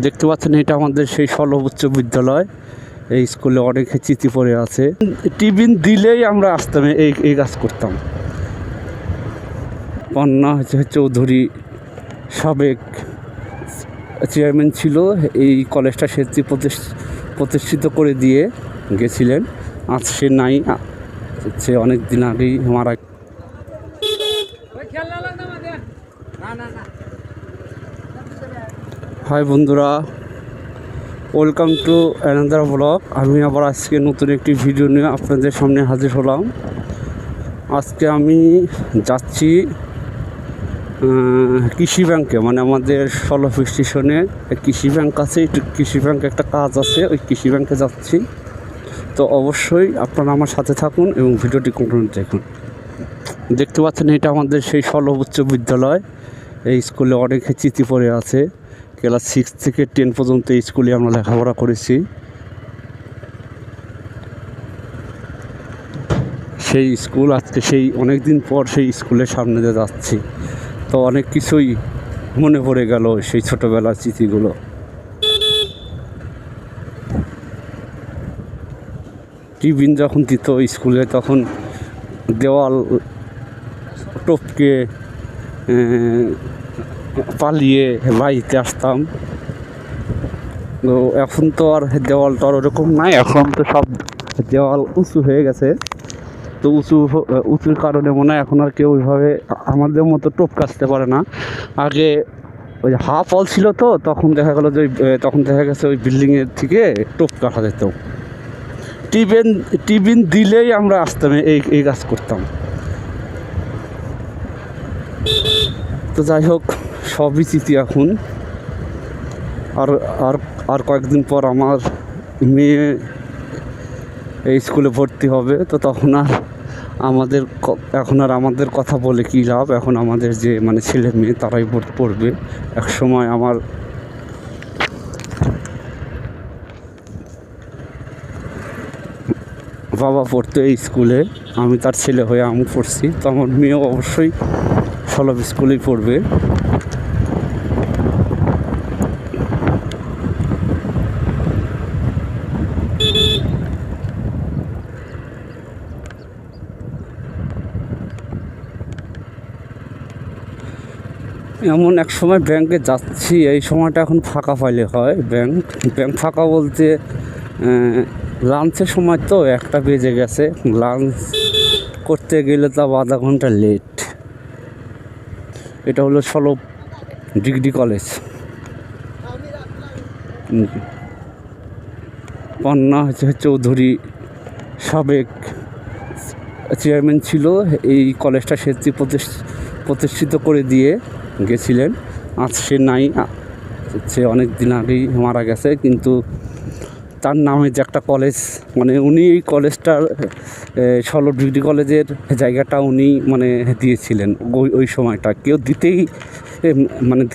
দেখতে পাচ্ছেন এটা আমাদের সেই সলভ উচ্চ বিদ্যালয়। এই স্কুলে অনেক স্মৃতি পড়ে আছে। টিফিন দিলেই আমরা আসতাম, এই কাজ করতাম। পন্না চৌধুরী সাবেক চেয়ারম্যান ছিল, এই কলেজটা প্রতিষ্ঠিত করে দিয়ে গেছিলেন। আজ সে নাই, সে অনেক দিন আগেই মারা। হাই বন্ধুরা, ওয়েলকাম টু অ্যানাদার ব্লগ। আমি আবার আজকে নতুন একটি ভিডিও নিয়ে আপনাদের সামনে হাজির হলাম। আজকে আমি যাচ্ছি কৃষি ব্যাংকে, মানে আমাদের সলভ স্টেশনে কৃষি ব্যাংক আছে। কৃষি ব্যাংকে একটা কাজ আছে, ওই কৃষি ব্যাংকে যাচ্ছি। তো অবশ্যই আপনারা আমার সাথে থাকুন এবং ভিডিওটি কন্টিনিউ দেখুন। দেখতে পাচ্ছেন এটা আমাদের সেই সলভ উচ্চ বিদ্যালয়। এই স্কুলে অনেক স্মৃতি পড়ে আছে। ক্লাস 6 থেকে 10 পর্যন্ত এই স্কুলে আমরা লেখাপড়া করেছি। সেই স্কুল আজকে সেই অনেক দিন পর সেই স্কুলের সামনে দিয়ে যাচ্ছি। তো অনেক কিছুই মনে পড়ে গেল, সেই ছোটোবেলার স্মৃতিগুলো। টিফিন যখন দিত স্কুলে, তখন দেওয়াল টপকে পালিয়ে বাড়িতে আসতাম। তো এখন তো আর দেওয়ালটা ওরকম নাই, এখন তো সব দেওয়াল উঁচু হয়ে গেছে। তো উঁচুর কারণে মনে হয় এখন আর কেউ ওইভাবে আমাদের মতো টোপ কাটতে পারে না। আগে ওই হাফ অল ছিল, তো তখন দেখা গেলো যে ওই বিল্ডিংয়ের থেকে টোপ কাটা যেত। টিফিন দিলেই আমরা আসতাম, এই কাজ করতাম। তো যাই হোক, সবই স্মৃতি এখন। আর আর আর কয়েকদিন পর আমার মেয়ে এই স্কুলে ভর্তি হবে। তো তখন আর আমাদের কথা বলে কী লাভ। এখন আমাদের যে মানে ছেলে মেয়ে তারাই পড়বে। এক সময় আমার বাবা পড়তো এই স্কুলে, আমি তার ছেলে হয়ে আমি পড়ছি। তো আমার মেয়েও অবশ্যই সলভ স্কুলেই পড়বে। এমন এক সময় ব্যাংকে যাচ্ছি, এই সময়টা এখন ফাঁকা পাইলে হয়। ব্যাংক ফাঁকা বলতে লাঞ্চের সময়, তো 1টা বেজে গেছে। লাঞ্চ করতে গেলে তো আধা ঘন্টা লেট। এটা হলো solve degree college. Panna Chowdhury সাবেক চেয়ারম্যান ছিল, এই কলেজটা প্রতিষ্ঠিত করে দিয়ে গেছিলেন। আজ সে নাই, সে অনেক দিন আগেই মারা গেছে। কিন্তু তার নামে যে একটা কলেজ, মানে উনি এই কলেজটার সলভ ডিগ্রি কলেজের জায়গাটা উনি মানে দিয়েছিলেন। ওই সময়টা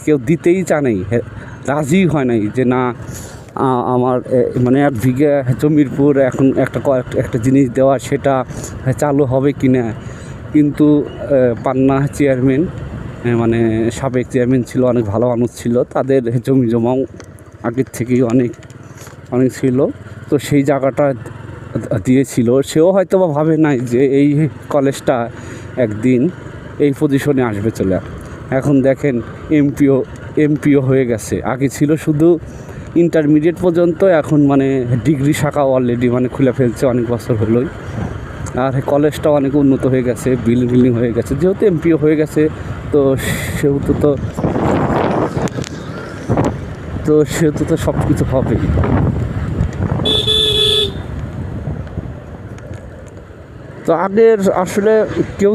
কেউ দিতেই চায়, রাজি হয় নাই যে না, আমার মানে 1 বিঘা জমির উপর এখন একটা জিনিস দেওয়া, সেটা চালু হবে কি না। কিন্তু পান্না চেয়ারম্যান, মানে সাবেক চেয়ারম্যান ছিল, অনেক ভালো মানুষ ছিল। তাদের জমি জমাও আগের থেকেই অনেক ছিল। তো সেই জায়গাটা দিয়েছিল। সেও হয়তো বা ভাবে নাই যে এই কলেজটা একদিন এই পজিশনে আসবে চলে। এখন দেখেন এমপিও হয়ে গেছে। আগে ছিল শুধু ইন্টারমিডিয়েট পর্যন্ত, এখন মানে ডিগ্রি শাখা অলরেডি মানে খুলে ফেলছে, অনেক বছর হলোই। আর কলেজটাও অনেক উন্নত হয়ে গেছে, বিল্ডিং হয়ে গেছে। যেহেতু এমপিও হয়ে গেছে, তো সেহেতু তো সব কিছু হবেই। তো আগের আসলে কেউ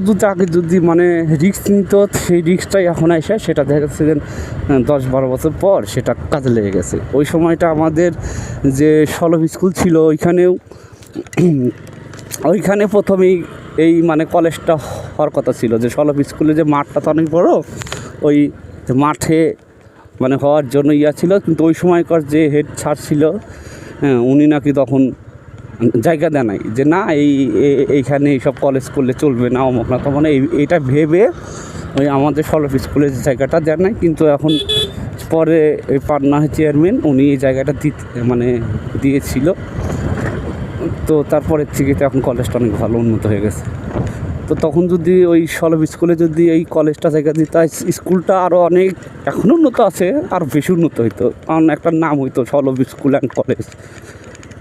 যদি মানে রিস্ক নিত, সেই রিস্কটাই এখন এসে সেটা দেখা যাচ্ছে যে 10-12 বছর পর সেটা কাজে লেগে গেছে। ওই সময়টা আমাদের যে সলভ স্কুল ছিল, ওইখানে প্রথমেই এই মানে কলেজটা হওয়ার কথা ছিল। যে সলভ স্কুলে যে মাঠটা তো অনেক বড়, ওই মাঠে মানে হওয়ার জন্য ছিল। কিন্তু ওই সময়কার যে হেড স্যার ছিল, উনি নাকি তখন জায়গা দেয় নাই, যে না এইখানে এইসব কলেজ করলে চলবে না, অমুক না তখন এইটা ভেবে ওই আমাদের সলভ স্কুলের জায়গাটা দেয় নাই। কিন্তু এখন পরে এই পাটনা চেয়ারম্যান উনি এই জায়গাটা মানে দিয়েছিল। তো তারপরের থেকে তো এখন কলেজটা অনেক ভালো উন্নত হয়ে গেছে। তো তখন যদি ওই সলভ স্কুলে যদি এই কলেজটা জায়গা দিত, স্কুলটা আরও অনেক এখনও উন্নত আছে, আর বেশি উন্নত হইতো, কারণ একটা নাম হইতো সলভ স্কুল অ্যান্ড কলেজ।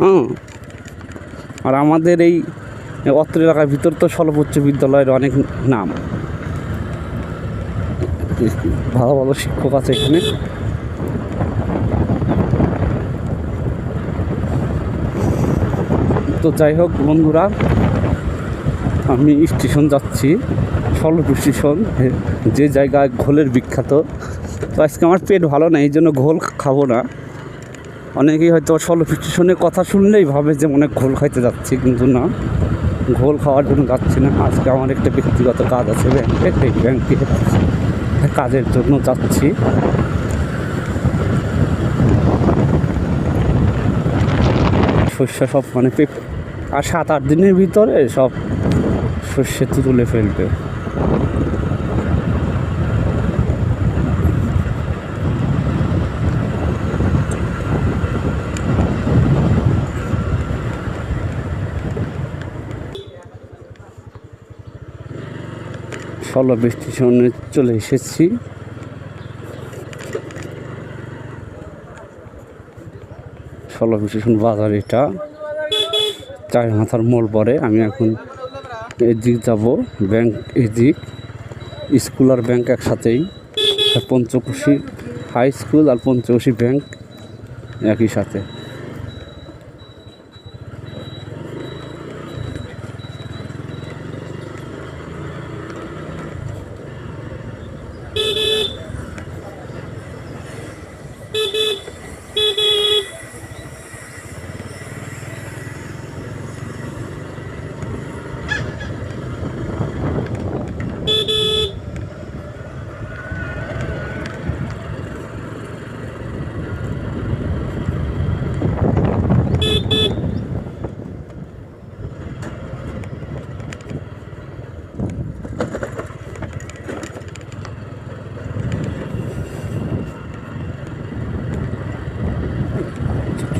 হ্যাঁ, আর আমাদের এই অত্র এলাকার ভিতর তো সলভ উচ্চ বিদ্যালয়ের অনেক নাম, ভালো ভালো শিক্ষক আছে এখানে। তো যাই হোক বন্ধুরা, আমি স্টেশন যাচ্ছি, সলভ স্টেশন, যে জায়গায় ঘোলের বিখ্যাত। তো আজকে আমার পেট ভালো না, এই জন্য ঘোল খাবো না। অনেকেই হয়তো সলভ স্টেশনের কথা শুনলেই ভাবে যে মনে ঘোল খাইতে যাচ্ছি, কিন্তু না, ঘোল খাওয়ার জন্য যাচ্ছি না। আজকে আমার একটা ব্যক্তিগত কাজ আছে ব্যাংকে, সেই ব্যাংকে কাজের জন্য যাচ্ছি। শস্য সব মানে আর 7-8 দিনের ভিতরে সব শস্য তুলে ফেলবে। সলভ স্টেশনে চলে এসেছি। সলভ স্টেশন বাজার, এটা চার মাথার মোড় পরে। আমি এখন এদিক যাব, ব্যাংক এদিক, স্কুল আর ব্যাংক একসাথেই, পঞ্চকোশী হাই স্কুল আর পঞ্চকোশী ব্যাংক একই সাথে।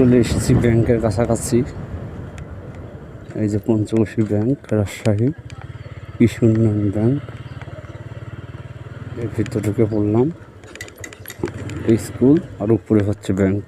চলে এসেছি ব্যাংকের কাছাকাছি। এই যে পঞ্চকোশী ব্যাংক, রাজশাহী কৃষি উন্নয়ন ব্যাংক, এর ভিতরে ঢুকে পড়লাম। স্কুল আর উপরে হচ্ছে ব্যাংক।